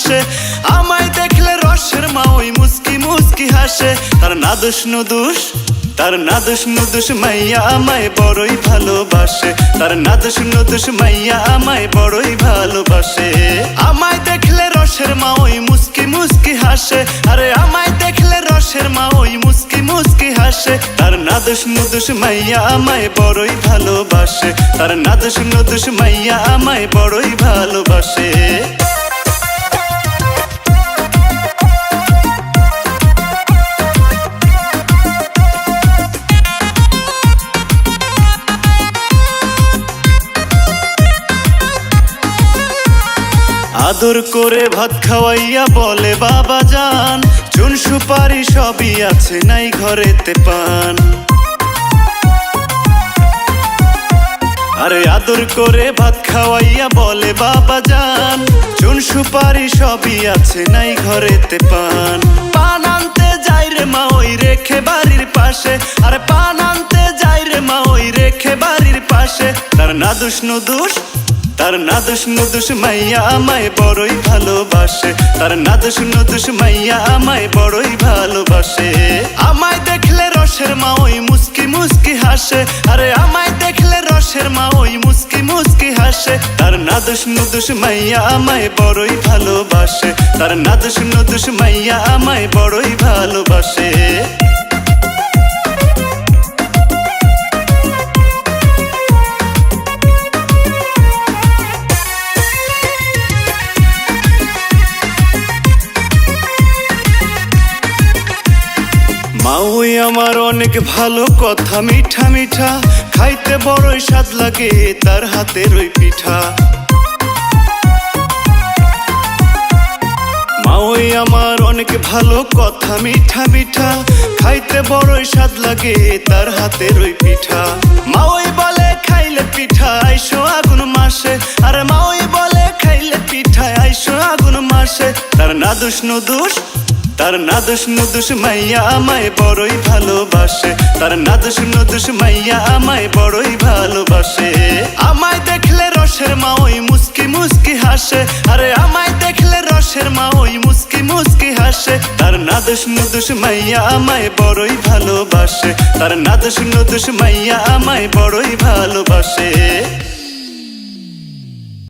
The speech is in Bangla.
হাসে, আমায় দেখলে রসের মা ওই মুস্কি মুস্কি হাসে। তার নাদুস নুদুস, তার নাদুস নুদুস মাইয়া আমায় বড়ই ভালোবাসে। তার নাদুস নুদুস মাইয়া আমায় বড়ই ভালোবাসে। আমায় দেখলে রসের মা ওই মুস্কি মুস্কি হাসে, আরে আমায় দেখলে রসের মা ওই মুস্কি মুস্কি হাসে। তার নাদুস নুদুস মাইয়া আমায় বড়ই ভালোবাসে। তার নাদুস নুদুস মাইয়া আমায় বড়ই ভালোবাসে। আদর করে ভাত খাওয়াইয়া বলে বাবা জান, চুন সুপারি সবই আছে নাই ঘরেতে পান। আরে আদর করে ভাত খাওয়াইয়া বলে বাবা জান, চুন সুপারি সবই আছে নাই ঘরেতে পান। পান আনতে যাই রে মা ওই রেখে বাড়ির পাশে, আরে পান আনতে যাই রে মা ওই রেখে বাড়ির পাশে। তার নাদুস নুদুস, তার নাদুস নুদুস মাইয়া আমায় বড়ই ভালোবাসে। তার নাদুস নুদুস মাইয়া আমায় বড়ই ভালোবাসে। আমায় দেখলে রসের মা ওই মুস্কি মুস্কি হাসে, আরে আমায় দেখলে রসের মা ওই মুস্কি মুস্কি হাসে। তার নাদুস নুদুস মাইয়া আমায় বড়ই ভালোবাসে। তার নাদুস নুদুস মাইয়া আমায় বড়ই ভালোবাসে। মা ওই আমার অনেক ভালো, কথা মিঠা মিঠা, খাইতে বড়ই স্বাদ লাগে তার হাতের ওই পিঠা। মা ওই আমার অনেক ভালো, কথা মিঠা মিঠা, খাইতে বড়ই স্বাদ লাগে তার হাতের ওই পিঠা। মা ওই বলে খাইলে পিঠা আইসো আগুন মাসে, আরে মা ওই বলে খাইলে পিঠা আইসো আগুন মাসে। তার নাদুস নুদুস, তার নাদুস নুদুস মাইয়া আমায় বড়ই ভালোবাসে। তার নাদুস নুদুস মাইয়া আমায় বড়ই ভালোবাসে। আমায় দেখলে রসের মা ওই মুস্কি মুস্কি হাসে, আরে আমায় দেখলে রসের মা ওই মুস্কি মুস্কি হাসে। তার নাদুস নুদুস মাইয়া আমায় বড়ই ভালোবাসে। তার নাদুস নুদুস মাইয়া আমায় বড়ই ভালোবাসে।